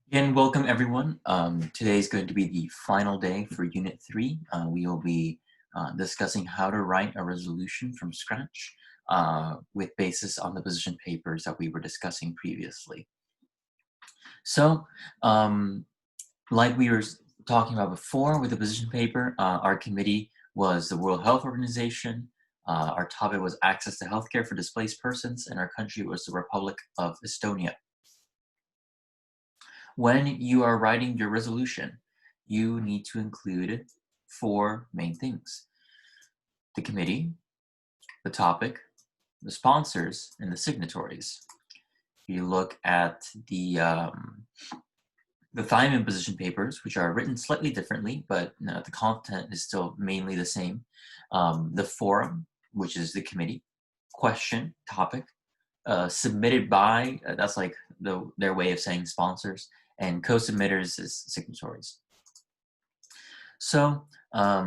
Again, welcome everyone. Today is going to be the final day for Unit 3. We will be discussing how to write a resolution from scratch with basis on the position papers that we were discussing previously. So, like we were talking about before with the position paper, our committee was the World Health Organization. Our topic was access to healthcare for displaced persons, and our country was the Republic of Estonia. When you are writing your resolution, you need to include 4 main things: the committee, the topic, the sponsors, and the signatories. You look at the time and position papers, which are written slightly differently, but the content is still mainly the same. The forum, which is the committee, question, topic, submitted by, that's like their way of saying sponsors, and co-submitters is signatories. So, are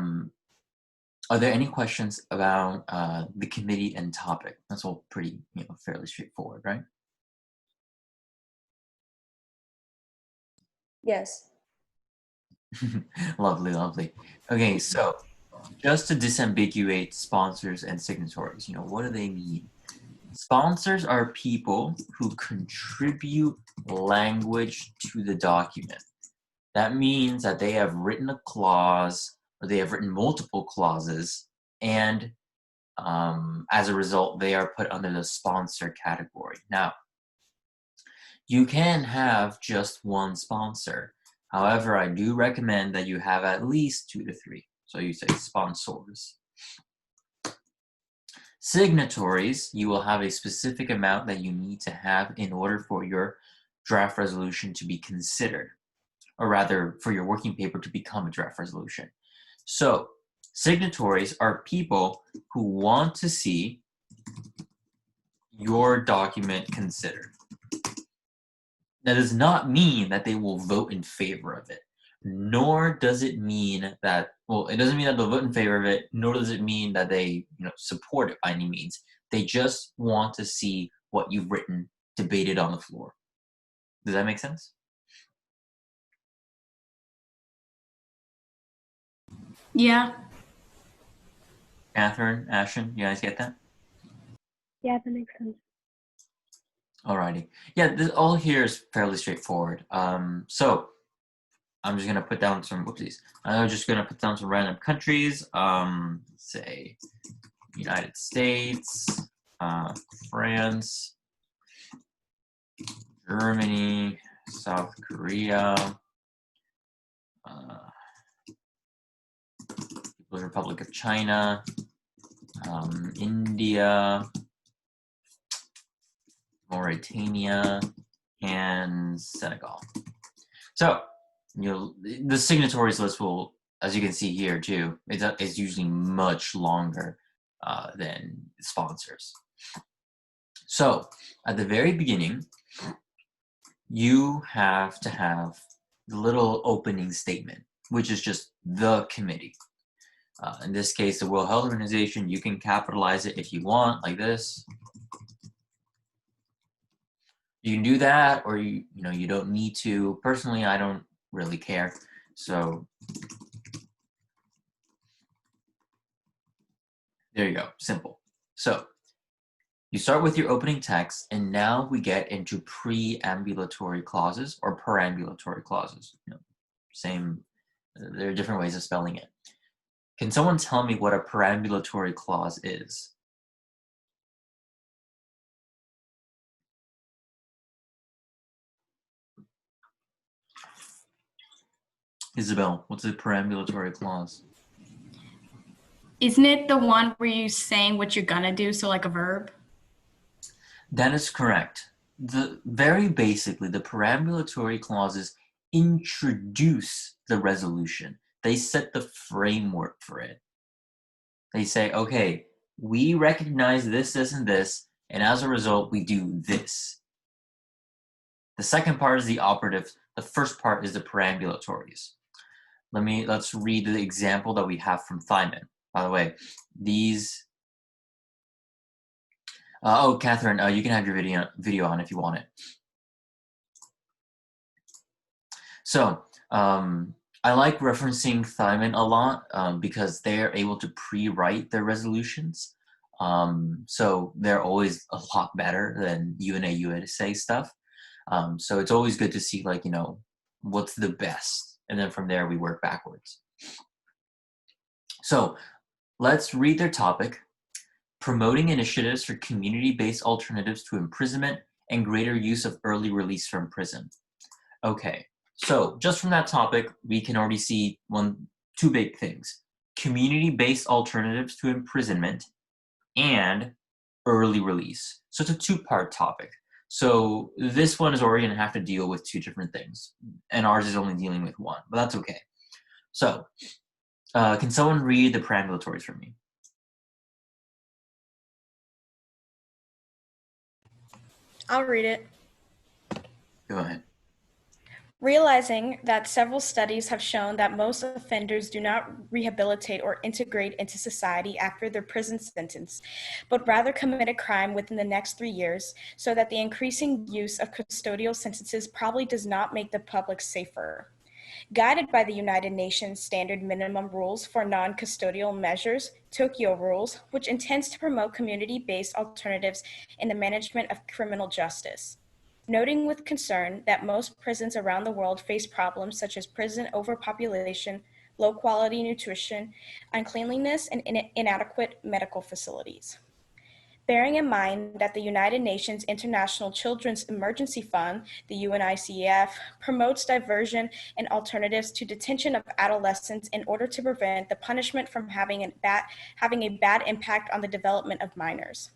there any questions about the committee and topic? That's all pretty, fairly straightforward, right? Yes. Lovely, lovely. Okay, so just to disambiguate sponsors and signatories, what do they mean? Sponsors are people who contribute language to the document. That means that they have written a clause or they have written multiple clauses, and as a result, they are put under the sponsor category. Now, you can have just one sponsor. However, I do recommend that you have at least 2 to 3. So you say sponsors. Signatories, you will have a specific amount that you need to have in order for your draft resolution to be considered, or rather for your working paper to become a draft resolution. So signatories are people who want to see your document considered. That does not mean that they will vote in favor of it, nor does it mean that, well, it doesn't mean that they'll vote in favor of it, nor does it mean that they support it by any means. They just want to see what you've written debated on the floor. Does that make sense? Yeah. Catherine, Ashton, you guys get that? Yeah, that makes sense. Alrighty. Yeah, this all here is fairly straightforward. So I'm just gonna put down some whoopsies. I'm just gonna put down some random countries. Say United States, France, Germany, South Korea, People's Republic of China, India, Mauritania, and Senegal. So, the signatories list will, as you can see here too, it's usually much longer than sponsors. So, at the very beginning, you have to have the little opening statement, which is just the committee. In this case, the World Health Organization, you can capitalize it if you want, like this. You can do that, or you don't need to. Personally, I don't really care. So there you go, simple. So you start with your opening text, and now we get into preambulatory clauses or perambulatory clauses. Same, there are different ways of spelling it. Can someone tell me what a perambulatory clause is? Isabel, what's a perambulatory clause? Isn't it the one where you saying what you're gonna do, so like a verb? That is correct. Very basically, the perambulatory clauses introduce the resolution. They set the framework for it. They say, okay, we recognize this, this, and this, and as a result, we do this. The second part is the operative. The first part is the perambulatories. Let's read the example that we have from Thyman. By the way, these. Oh, Catherine, you can have your video on if you want it. So I like referencing Thyman a lot because they're able to pre-write their resolutions. So they're always a lot better than UNA USA stuff. So it's always good to see, like, what's the best, and then from there we work backwards. So let's read their topic: promoting initiatives for community-based alternatives to imprisonment and greater use of early release from prison. Okay, so just from that topic, we can already see two big things: community-based alternatives to imprisonment and early release. So it's a two-part topic. So this one is already going to have to deal with two different things, and ours is only dealing with one, but that's okay. So can someone read the perambulatories for me? I'll read it. Go ahead. Realizing that several studies have shown that most offenders do not rehabilitate or integrate into society after their prison sentence, but rather commit a crime within the next 3 years, so that the increasing use of custodial sentences probably does not make the public safer. Guided by the United Nations Standard Minimum Rules for Non-Custodial Measures, Tokyo Rules, which intends to promote community-based alternatives in the management of criminal justice. Noting with concern that most prisons around the world face problems such as prison overpopulation, low-quality nutrition, uncleanliness, and inadequate medical facilities. Bearing in mind that the United Nations International Children's Emergency Fund, the UNICEF, promotes diversion and alternatives to detention of adolescents in order to prevent the punishment from having a bad impact on the development of minors.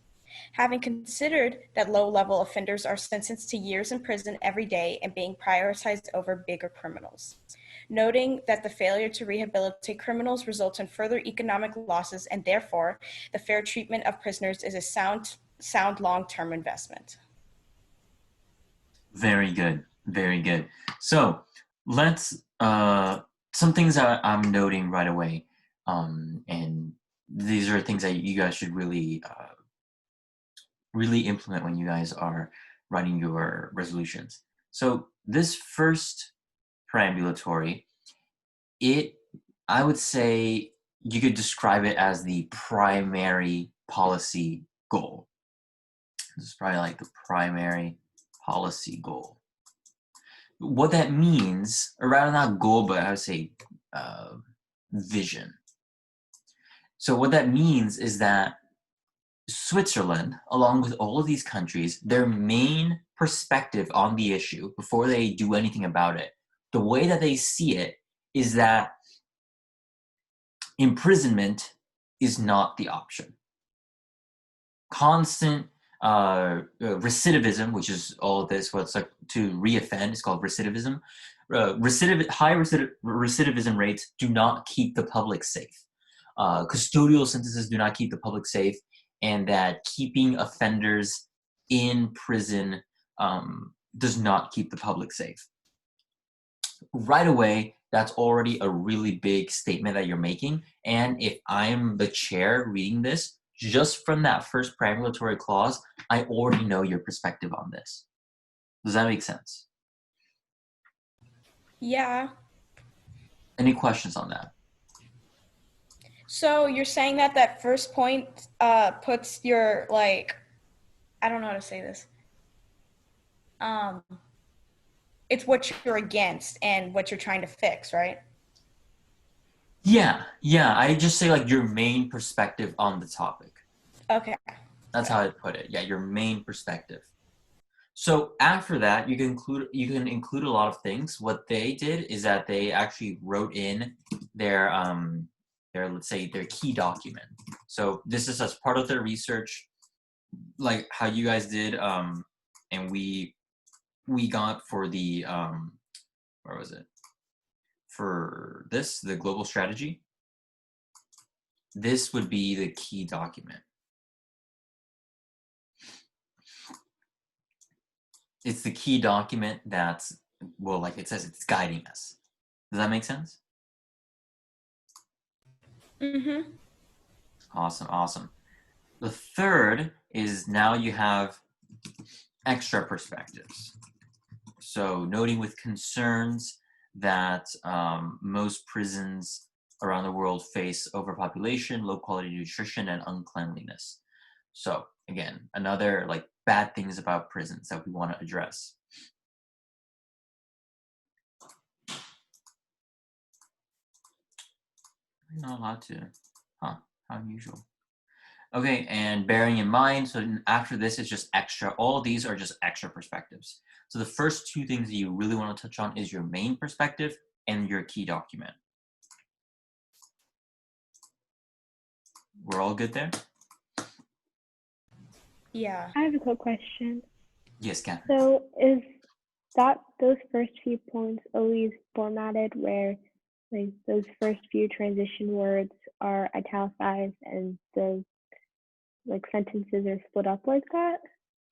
Having considered that low-level offenders are sentenced to years in prison every day and being prioritized over bigger criminals. Noting that the failure to rehabilitate criminals results in further economic losses, and therefore the fair treatment of prisoners is a sound long-term investment. Very good, very good. So let's some things that I'm noting right away, and these are things that you guys should really implement when you guys are writing your resolutions. So this first perambulatory, I would say you could describe it as the primary policy goal. This is probably like the primary policy goal. What that means, or rather not goal, but I would say vision. So what that means is that Switzerland, along with all of these countries, their main perspective on the issue before they do anything about it, the way that they see it is that imprisonment is not the option. Constant recidivism, which is all of this, what's like to reoffend, is called recidivism. High recidivism rates do not keep the public safe. Custodial sentences do not keep the public safe, and that keeping offenders in prison does not keep the public safe. Right away, that's already a really big statement that you're making. And if I'm the chair reading this, just from that first perambulatory clause, I already know your perspective on this. Does that make sense? Yeah. Any questions on that? So you're saying that first point puts your, like, I don't know how to say this. It's what you're against and what you're trying to fix, right? Yeah. I just say like your main perspective on the topic. Okay. That's how I put it. Yeah, your main perspective. So after that, you can include a lot of things. What they did is that they actually wrote in their let's say their key document. So this is as part of their research, like how you guys did, and we got for the where was it? For the global strategy. This would be the key document. It's the key document that's, well, like it says, it's guiding us. Does that make sense? Mm-hmm. Awesome. The third is now you have extra perspectives. So noting with concerns that most prisons around the world face overpopulation, low quality nutrition, and uncleanliness. So again, another like bad things about prisons that we want to address. You're not allowed to. Huh, how unusual. Okay, and bearing in mind, so after this is just extra, all these are just extra perspectives. So the first two things that you really want to touch on is your main perspective and your key document. We're all good there? Yeah. I have a quick question. Yes, Catherine. So is that those first few points always formatted where like those first few transition words are italicized and the like sentences are split up like that?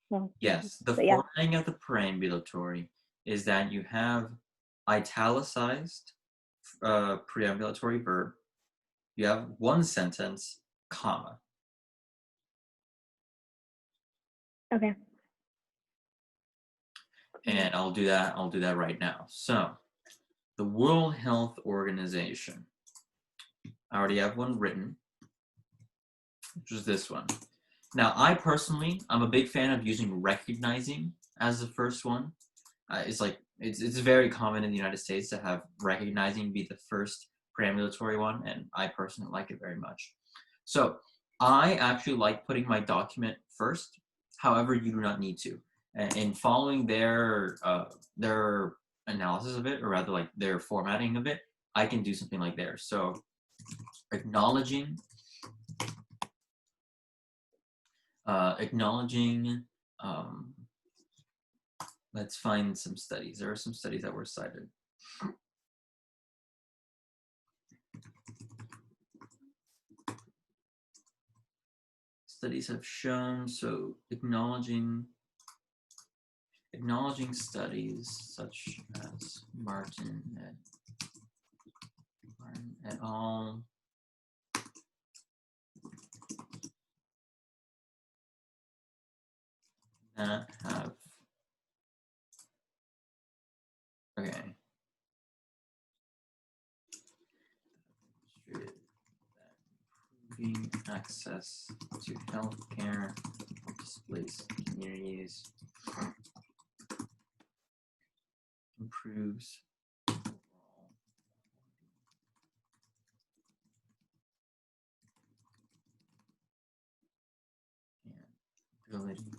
Well, Yes, the but yeah. formatting of the preambulatory is that you have italicized preambulatory verb, you have one sentence, comma. Okay. And I'll do that right now. So the World Health Organization. I already have one written, which is this one. Now, I'm a big fan of using recognizing as the first one. It's very common in the United States to have recognizing be the first preambulatory one, and I personally like it very much. So I actually like putting my document first. However, you do not need to. And in following their analysis of it, or rather like their formatting of it, I can do something like theirs. So acknowledging let's find some studies. There are some studies that were cited. Studies have shown, so acknowledging studies such as Martin et al. That have okay. Improving access to healthcare for displaced communities improves overall and ability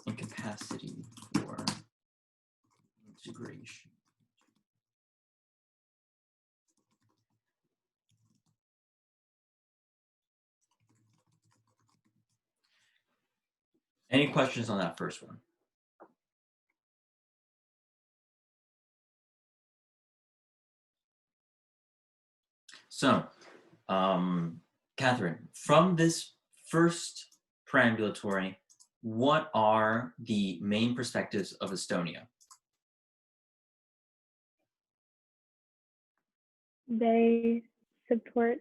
and capacity for integration. Any questions on that first one? So, Catherine, from this first preambulatory, what are the main perspectives of Estonia? They support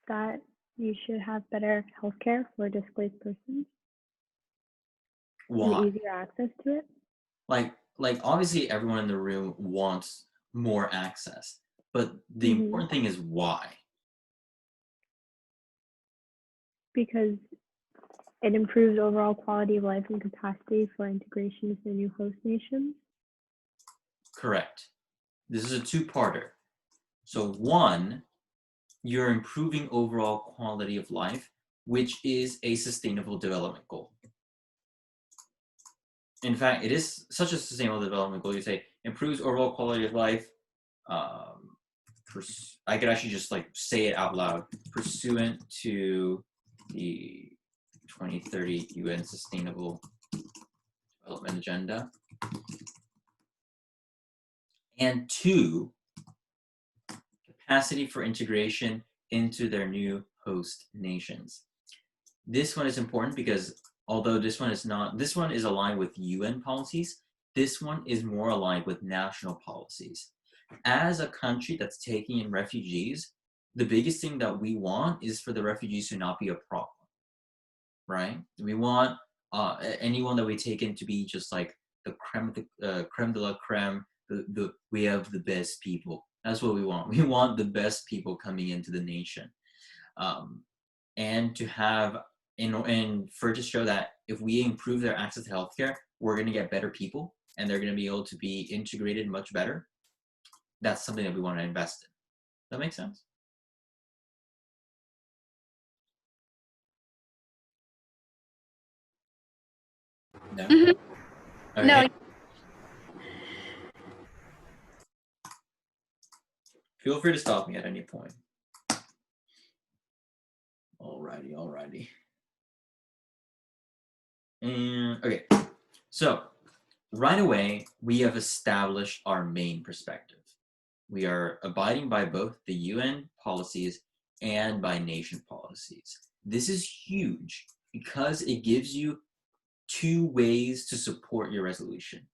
that you should have better healthcare for displaced persons and Why? easier access to it. Like obviously everyone in the room wants more access, but the important thing is why. Because it improves overall quality of life and capacity for integration with the new host nations. Correct. This is a two-parter. So one, you're improving overall quality of life, which is a sustainable development goal. In fact, it is such a sustainable development goal. You say improves overall quality of life. I could actually just like say it out loud. Pursuant to the 2030 UN Sustainable Development Agenda. And two, capacity for integration into their new host nations. This one is important because although this one is aligned with UN policies, this one is more aligned with national policies. As a country that's taking in refugees, the biggest thing that we want is for the refugees to not be a problem, right? We want anyone that we take in to be just like the creme de la creme we have the best people. That's what we want. We want the best people coming into the nation, and to have and for it to show that if we improve their access to healthcare, we're going to get better people, and they're going to be able to be integrated much better. That's something that we want to invest in. That makes sense? No? Mhm. Okay. No, Feel free to stop me at any point. Alrighty. And okay, so right away, we have established our main perspective. We are abiding by both the UN policies and by nation policies. This is huge because it gives you two ways to support your resolution.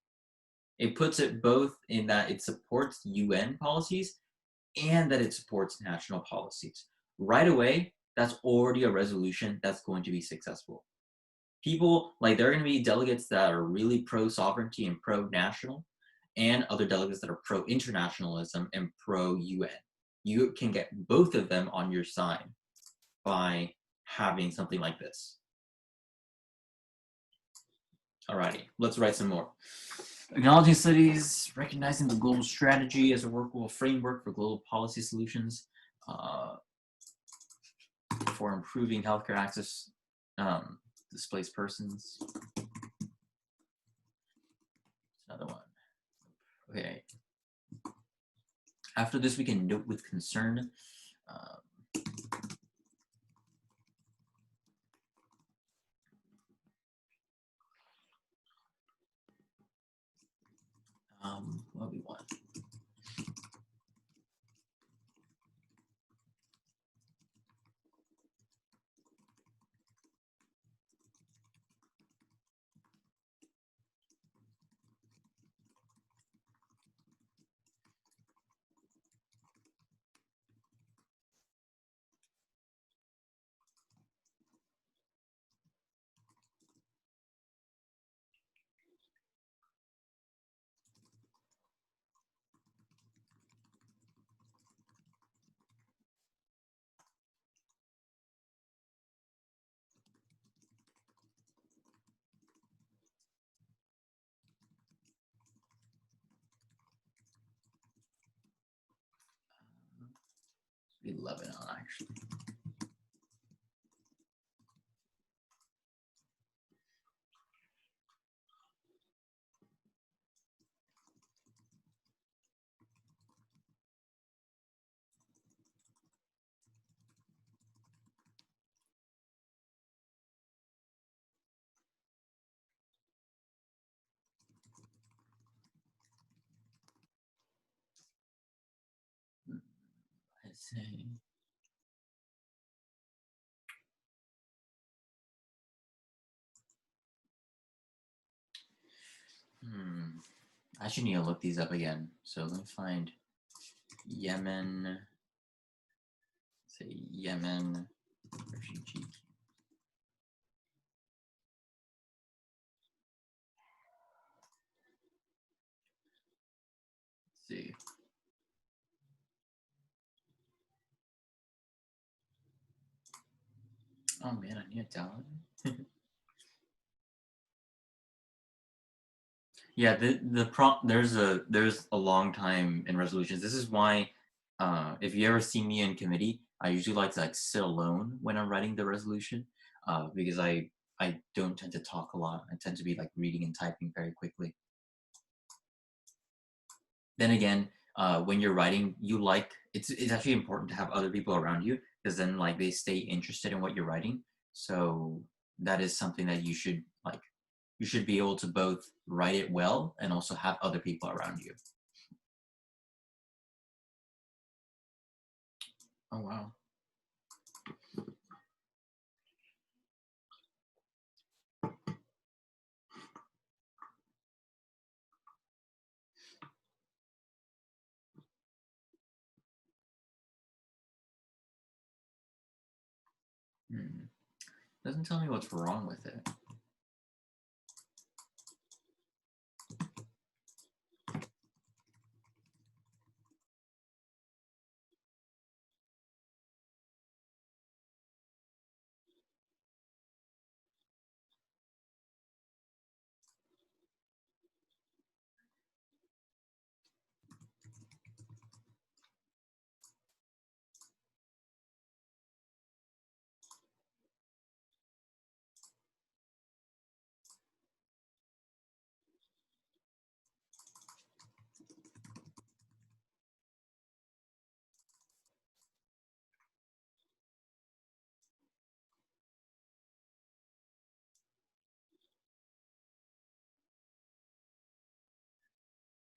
It puts it both in that it supports UN policies and that it supports national policies. Right away, that's already a resolution that's going to be successful. People, like, there are going to be delegates that are really pro-sovereignty and pro-national, and other delegates that are pro-internationalism and pro-UN. You can get both of them on your side by having something like this. Alrighty, let's write some more. Acknowledging studies, recognizing the global strategy as a workable framework for global policy solutions for improving healthcare access, displaced persons. Another one. Okay. After this, we can note with concern. What we want. Lebanon, actually. Let's say. I should need to look these up again. So let me find Yemen. Say Yemen refugee. Let's see. Oh man, I need to download it. Yeah, there's a long time in resolutions. This is why if you ever see me in committee, I usually like to like sit alone when I'm writing the resolution because I don't tend to talk a lot. I tend to be like reading and typing very quickly. Then again, when you're writing, it's actually important to have other people around you because then like they stay interested in what you're writing. So that is something that you should like. You should be able to both write it well and also have other people around you. Oh, wow. Doesn't tell me what's wrong with it.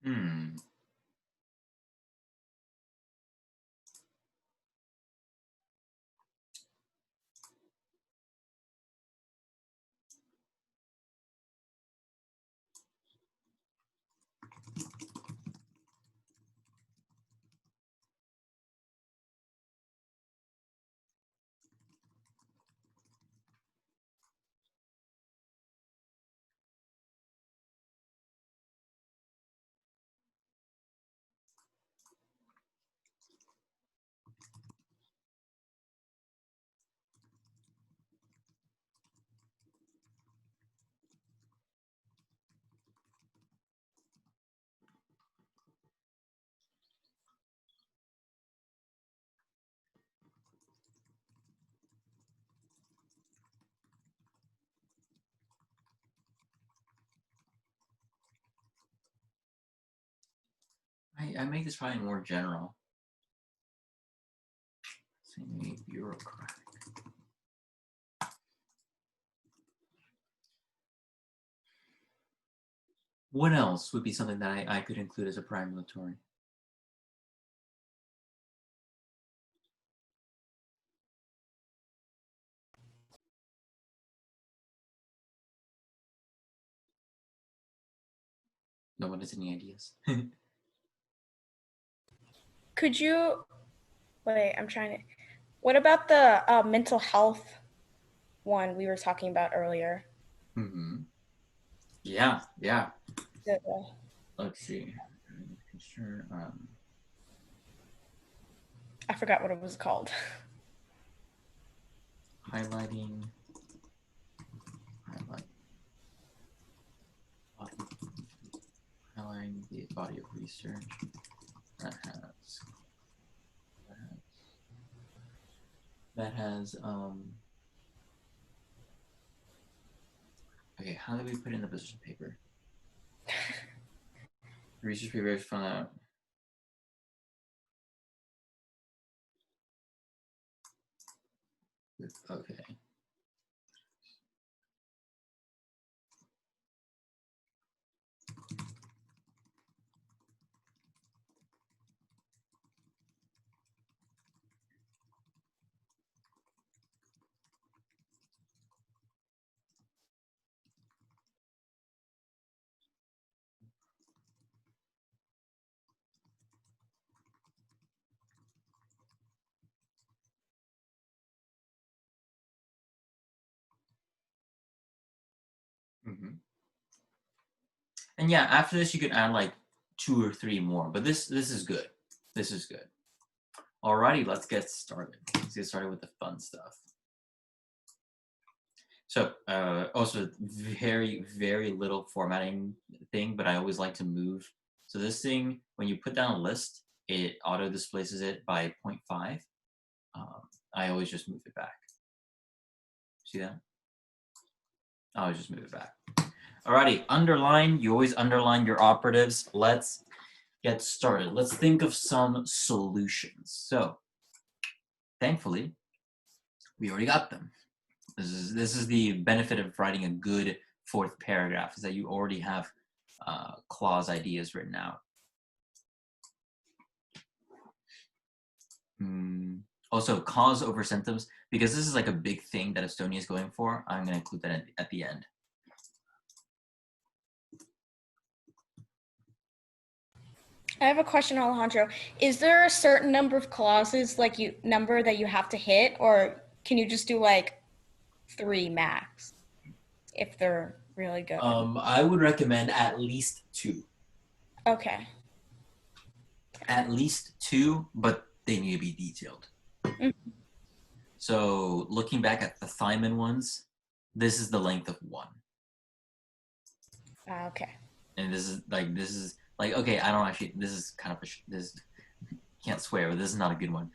Hmm. I make this probably more general. Semi-bureaucratic. What else would be something that I could include as a preambulatory? No one has any ideas. Could you wait? I'm trying to. What about the mental health one we were talking about earlier? Mm-hmm. Yeah, yeah. The, Let's see. Sure. I forgot what it was called. Highlighting the body of research that has okay, how do we put in the position paper? Research paper is from that. Okay. Mm-hmm. And yeah, after this you can add like 2 or 3 more, but this is good. This is good. Alrighty, let's get started. Let's get started with the fun stuff. So also very, very little formatting thing, but I always like to move. So this thing, when you put down a list, it auto displays it by 0.5. I always just move it back. See that? I always just move it back. Alrighty, underline. You always underline your operatives. Let's get started. Let's think of some solutions. So thankfully, we already got them. This is the benefit of writing a good fourth paragraph, is that you already have clause ideas written out. Also, cause over symptoms, because this is like a big thing that Estonia is going for. I'm going to include that at the end. I have a question, Alejandro. Is there a certain number of clauses, like number that you have to hit, or can you just do like 3 max if they're really good? I would recommend at least 2. Okay. At least 2, but they need to be detailed. Mhm. So looking back at the Thyman ones, this is the length of 1. Okay. And this is like okay, I don't actually. This is kind of this can't swear, but this is not a good one.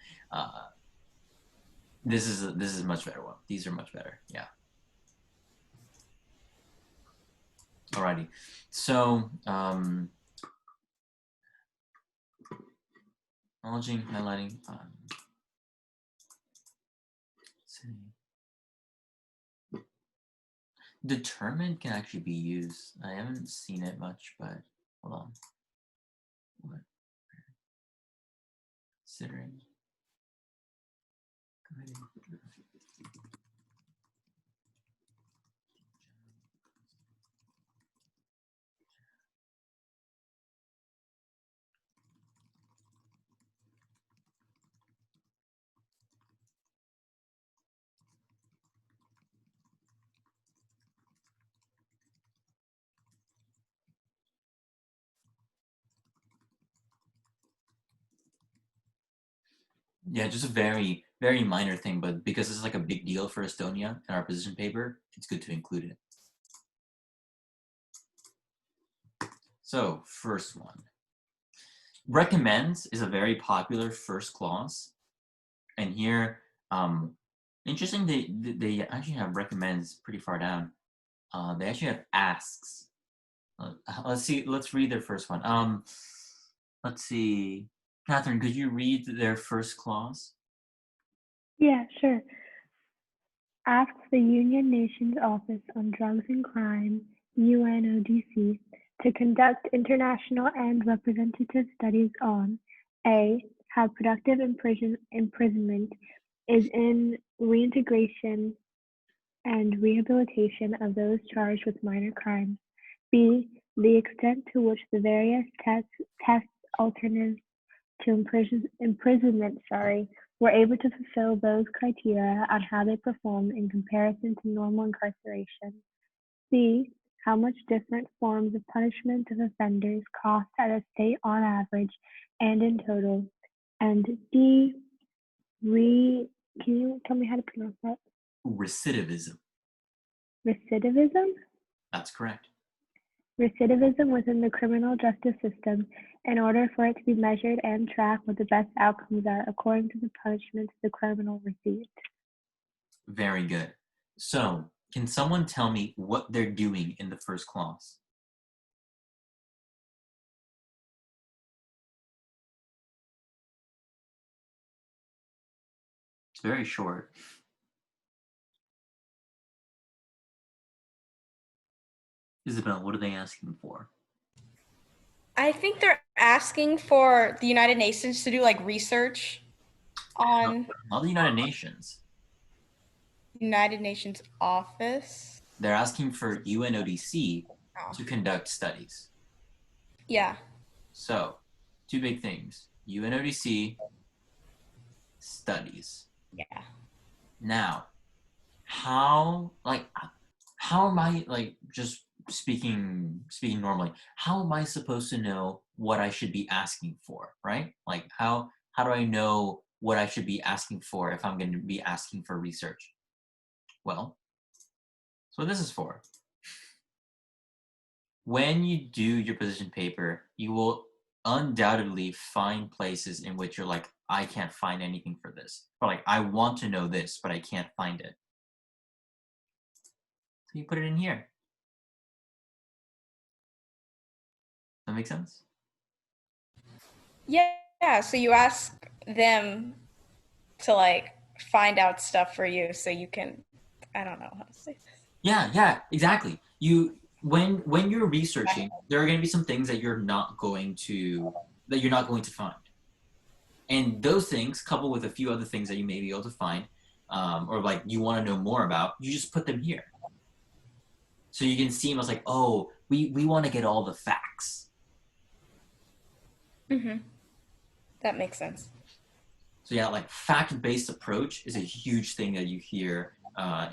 This is a much better one. These are much better. Yeah. Alrighty. So acknowledging, highlighting. Determined can actually be used. I haven't seen it much, but hold on. considering. Yeah, just a very, very minor thing, but because this is like a big deal for Estonia in our position paper, it's good to include it. So, first one. Recommends is a very popular first clause. And here, interesting, they actually have recommends pretty far down. They actually have asks. Let's read their first one. Let's see. Catherine, could you read their first clause? Yeah, sure. Asks the United Nations Office on Drugs and Crime, UNODC, to conduct international and representative studies on A. How productive imprisonment is in reintegration and rehabilitation of those charged with minor crimes. B. The extent to which the various test alternatives to imprisonment were able to fulfill those criteria on how they performed in comparison to normal incarceration. C. How much different forms of punishment of offenders cost at a state on average and in total. And D. Can you tell me how to pronounce that? Recidivism. Recidivism? That's correct. Recidivism within the criminal justice system in order for it to be measured and tracked what the best outcomes are according to the punishments the criminal received. Very good. So, can someone tell me what they're doing in the first clause? It's very short. Isabel, what are they asking for? I think they're asking for the United Nations to do like research on Not the United Nations. United Nations office. They're asking for UNODC Oh. to conduct studies. Yeah. So, two big things. UNODC studies. Yeah. Now, how am I just speaking normally, how am I supposed to know what I should be asking for, right? Like how do I know what I should be asking for if I'm going to be asking for research? Well, that's what this is for. When you do your position paper, you will undoubtedly find places in which you're like, I can't find anything for this. Or like, I want to know this, but I can't find it. So you put it in here. That make sense? Yeah. So you ask them to like find out stuff for you so you can, I don't know how to say this. Yeah, exactly. You when you're researching, there are going to be some things that you're not going to find, and those things, coupled with a few other things that you may be able to find, or like you want to know more about, you just put them here, so you can see them as like, oh, we want to get all the facts. Mm-hmm. That makes sense. So yeah, like fact-based approach is a huge thing that you hear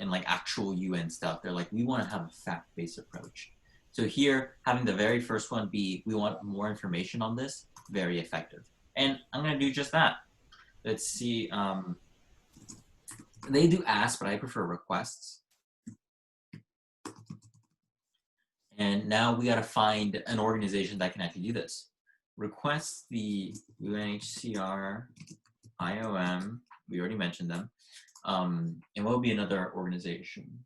in like actual UN stuff. They're like, we want to have a fact-based approach. So here, having the very first one be, we want more information on this, very effective. And I'm gonna do just that. Let's see. They do ask, but I prefer requests. And now we gotta find an organization that can actually do this. Request the UNHCR, IOM, we already mentioned them. And what would be another organization?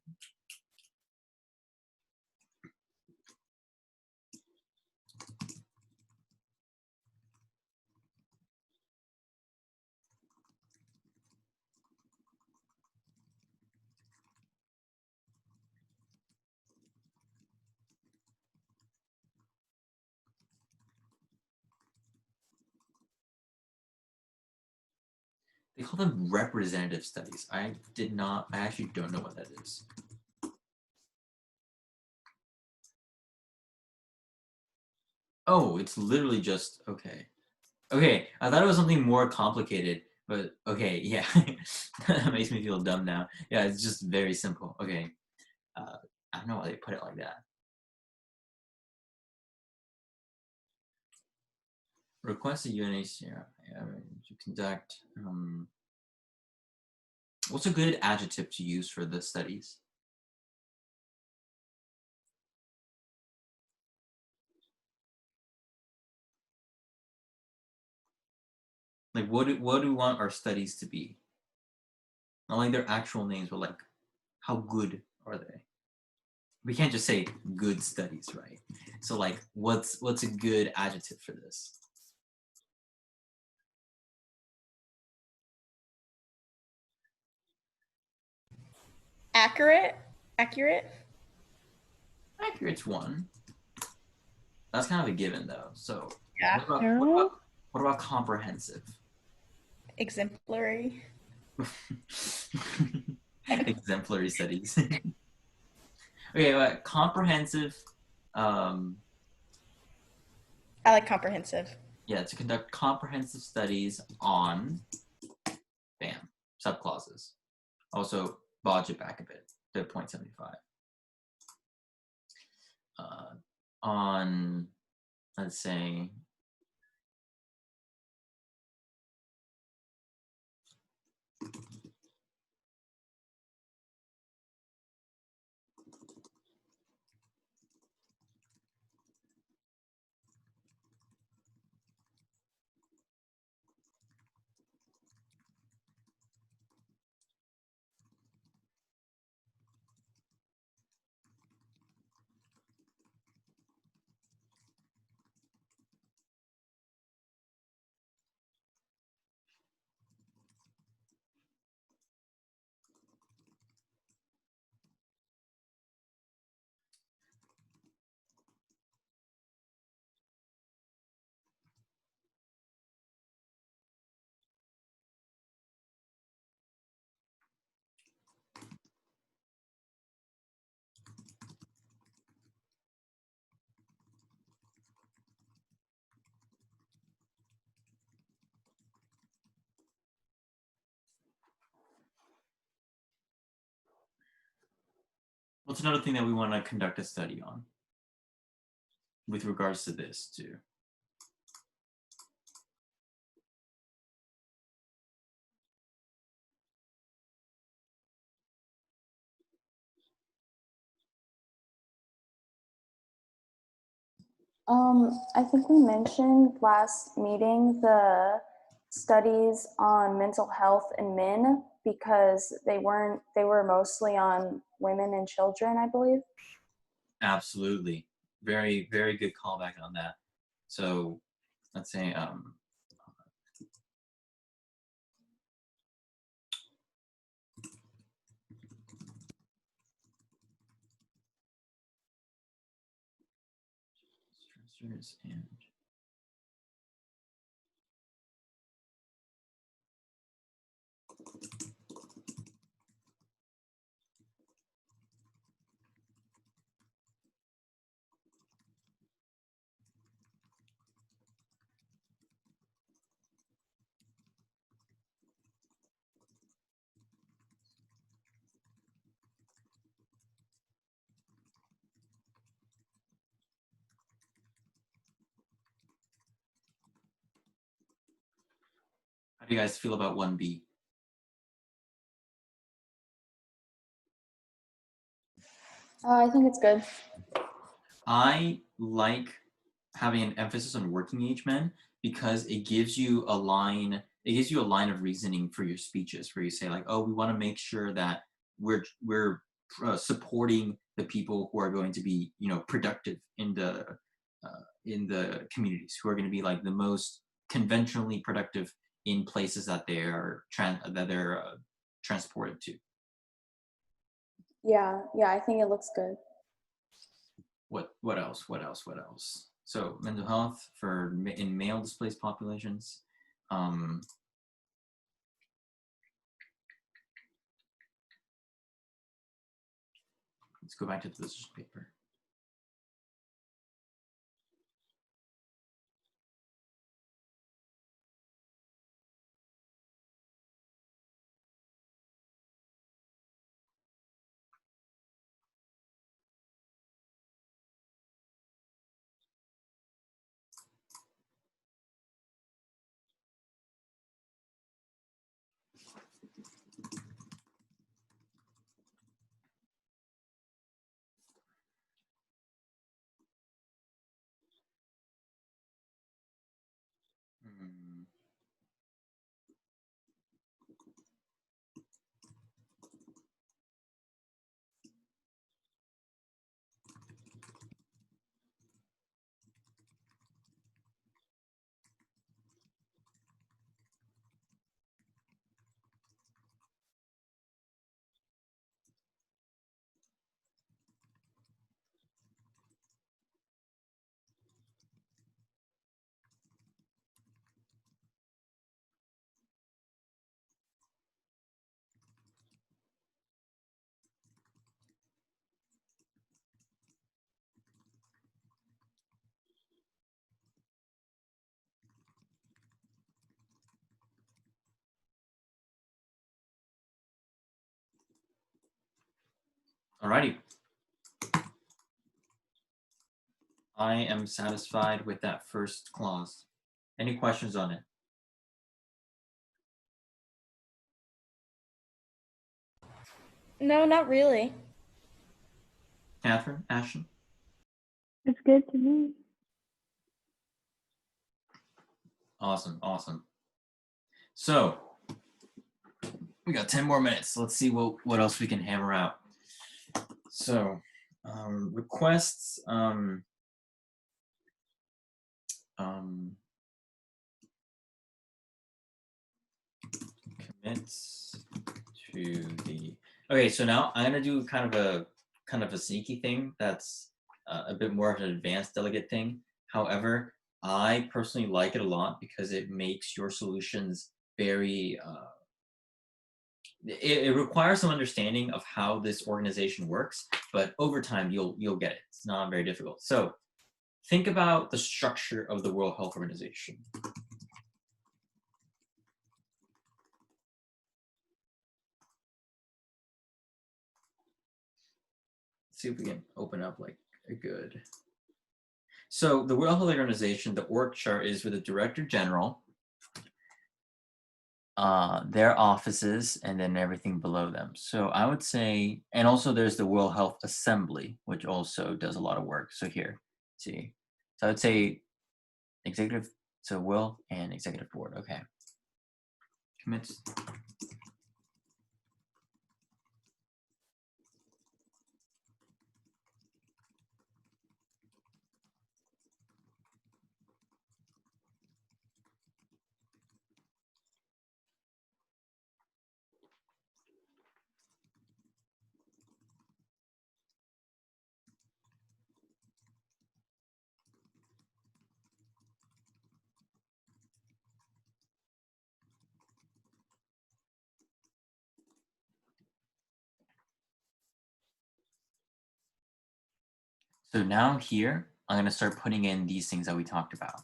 They call them representative studies. I actually don't know what that is. Oh, it's literally just, okay. Okay, I thought it was something more complicated, but okay, yeah. That makes me feel dumb now. Yeah, it's just very simple. Okay. I don't know why they put it like that. Request a UNHCR to conduct, what's a good adjective to use for the studies? Like, what do we want our studies to be? Not like their actual names, but like, how good are they? We can't just say good studies, right? So like, what's a good adjective for this? Accurate? Accurate's one. That's kind of a given though. So Yeah. what about comprehensive? Exemplary. Exemplary studies. Okay, but comprehensive, um, I like comprehensive. yeah, to conduct comprehensive studies on, bam, subclauses. Also, bodge it back a bit to 0.75. On, let's say, what's another thing that we want to conduct a study on with regards to this too? I think we mentioned last meeting the studies on mental health in men because they were mostly on women and children, I believe. Absolutely. Very, very good callback on that. So let's say, stressors and how do you guys feel about 1B? I think it's good. I like having an emphasis on working age men because it gives you a line of reasoning for your speeches where you say like, oh, we want to make sure that we're supporting the people who are going to be, you know, productive in the communities, who are going to be like the most conventionally productive in places that they're transported to. Yeah, I think it looks good. What else? So mental health in male displaced populations. Let's go back to the position paper. Hmm. Alrighty. I am satisfied with that first clause. Any questions on it? No, not really. Catherine, Ashton? It's good to me. Awesome, awesome. So we got 10 more minutes. Let's see what else we can hammer out. So requests, commits to the. Okay, so now I'm gonna do kind of a sneaky thing that's a bit more of an advanced delegate thing. However, I personally like it a lot because it makes your solutions very. It requires some understanding of how this organization works, but over time you'll get it. It's not very difficult. So think about the structure of the World Health Organization. Let's see if we can open up like a good. So the World Health Organization, the org chart is with the Director General, their offices, and then everything below them. So I would say, and also there's the World Health Assembly, which also does a lot of work. So here, see, so I would say executive, so will and executive board. Okay. Commits. So now here, I'm going to start putting in these things that we talked about.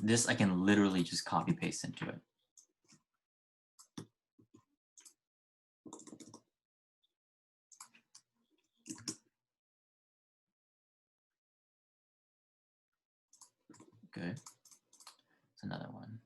This I can literally just copy paste into it. Good. It's another one.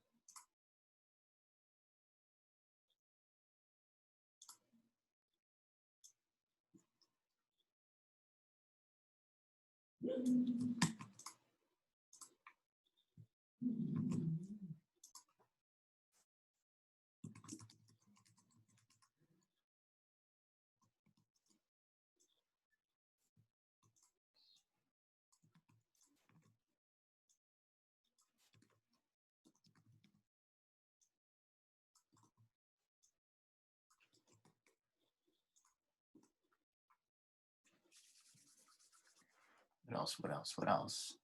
What else? What else? What else?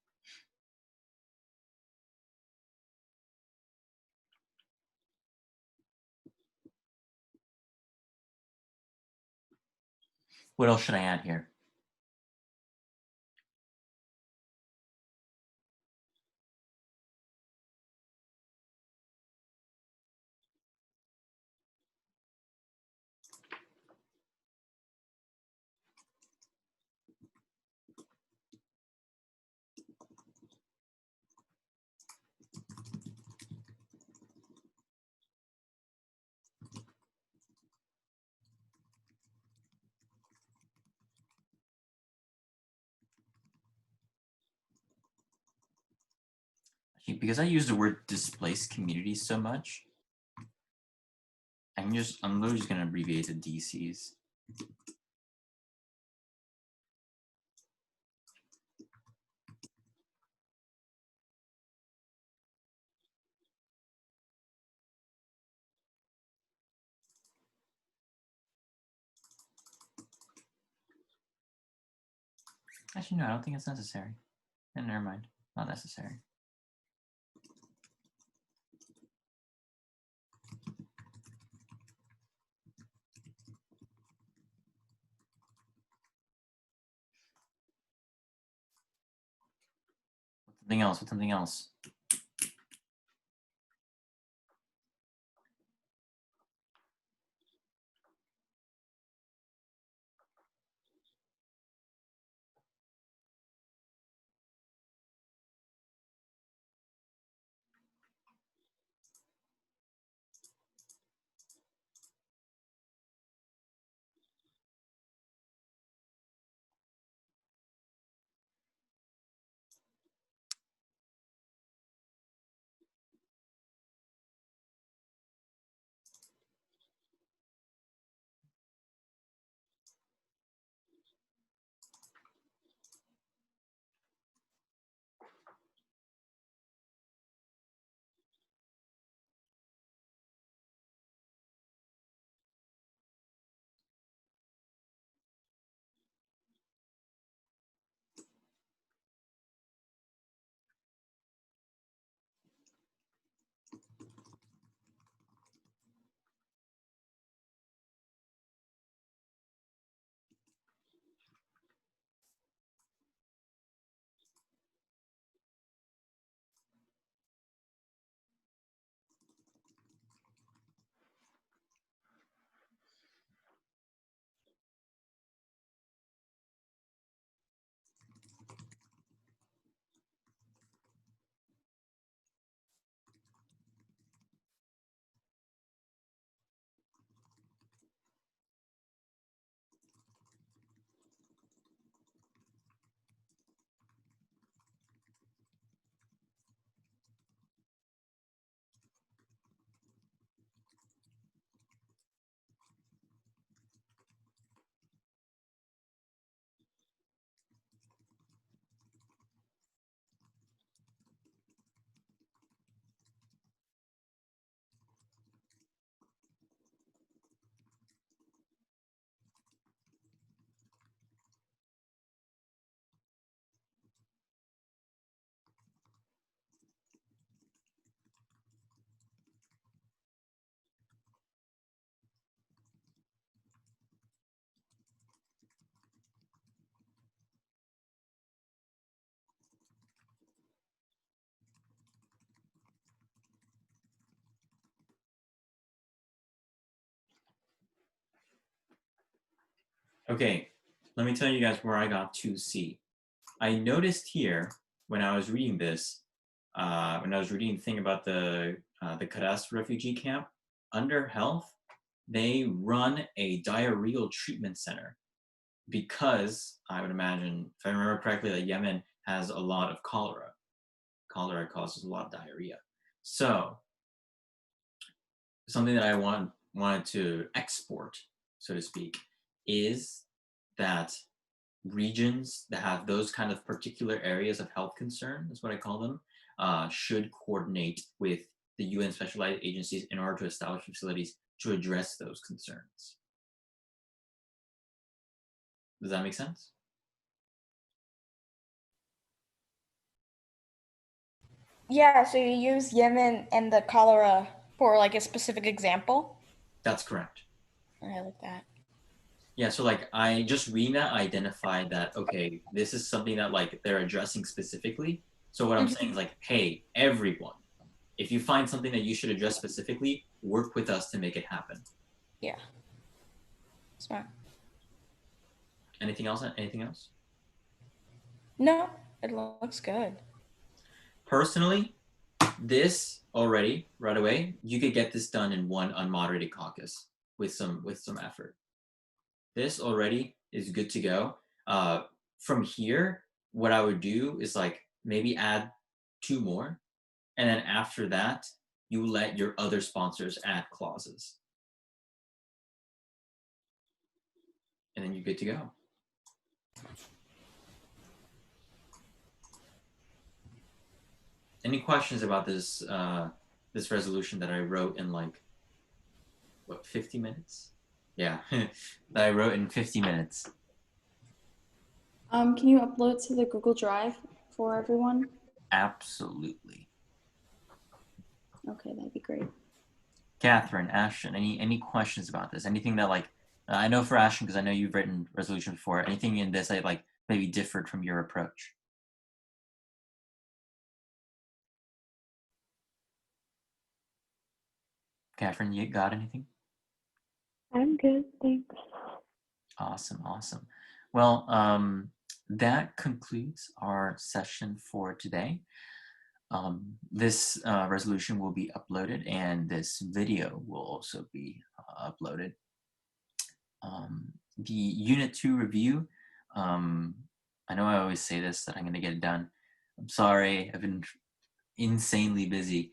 What else should I add here? Actually, because I use the word displaced communities so much, I'm literally just gonna abbreviate to DCs. Actually, no, I don't think it's necessary. And never mind, not necessary. What's something else? What's something else? Okay, let me tell you guys where I got 2C. I noticed here when I was reading this, when I was reading the thing about the Karas refugee camp, under health, they run a diarrheal treatment center because I would imagine, if I remember correctly, that Yemen has a lot of cholera. Cholera causes a lot of diarrhea. So something that I wanted to export, so to speak, is that regions that have those kind of particular areas of health concern, is what I call them, should coordinate with the UN specialized agencies in order to establish facilities to address those concerns. Does that make sense? Yeah, so you use Yemen and the cholera for like a specific example? That's correct. I like that. Yeah, so like I just reading that, I identified that, okay, this is something that like they're addressing specifically. So what I'm saying is like, hey, everyone, if you find something that you should address specifically, work with us to make it happen. Yeah. Smart. Anything else? Anything else? No, it looks good. Personally, this already right away, you could get this done in one unmoderated caucus with some effort. This already is good to go. From here, what I would do is like maybe add 2 more, and then after that, you let your other sponsors add clauses, and then you're good to go. Any questions about this this resolution that I wrote in like what 50 minutes? Yeah, that I wrote in 50 minutes. Can you upload to the Google Drive for everyone? Absolutely. Okay, that'd be great. Catherine, Ashton, any questions about this? Anything that like I know for Ashton because I know you've written resolution before. Anything in this that like maybe differed from your approach? Catherine, you got anything? I'm good, thanks. Awesome, awesome. Well, that concludes our session for today. This resolution will be uploaded and this video will also be uploaded. The Unit 2 review, I know I always say this, that I'm going to get it done. I'm sorry, I've been insanely busy,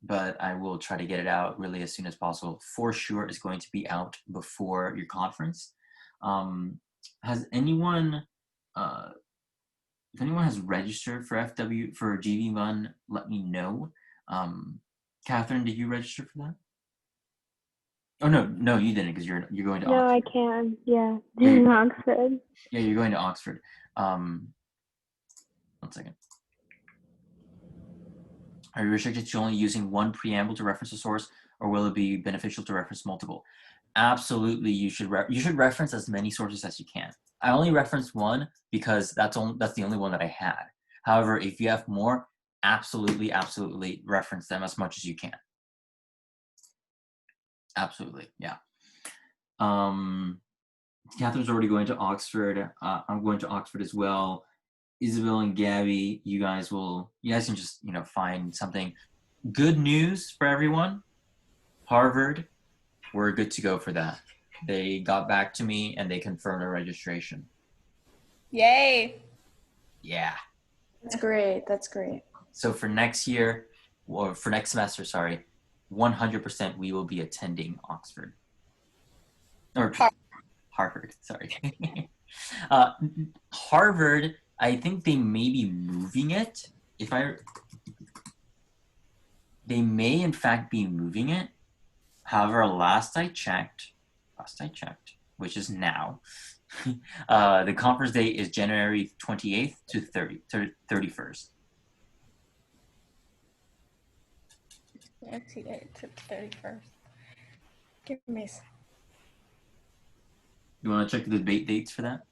but I will try to get it out really as soon as possible. For sure, it's going to be out before your conference. Has anyone, if anyone has registered for FW, for GV1, let me know. Catherine, did you register for that? Oh no, you didn't because you're going to No, I Oxford. can. Yeah, Yeah. Oxford. Yeah, you're going to Oxford. 1 second. Are you restricted to only using one preamble to reference a source, or will it be beneficial to reference multiple? Absolutely, you should reference as many sources as you can. I only referenced one because that's the only one that I had. However, if you have more, absolutely reference them as much as you can. Absolutely, yeah. Catherine's already going to Oxford. I'm going to Oxford as well. Isabel and Gabby, you guys can just find something. Good news for everyone. Harvard, we're good to go for that. They got back to me and they confirmed our registration. Yay. Yeah. That's great. That's great. So for next year, or for next semester, sorry, 100% we will be attending Oxford. Or Harvard, sorry. Harvard, I think they may be moving it. They may in fact be moving it. However, last I checked, which is now, the conference date is January 28th to 31st. 28th to 31st. Give me a second. You want to check the debate dates for that?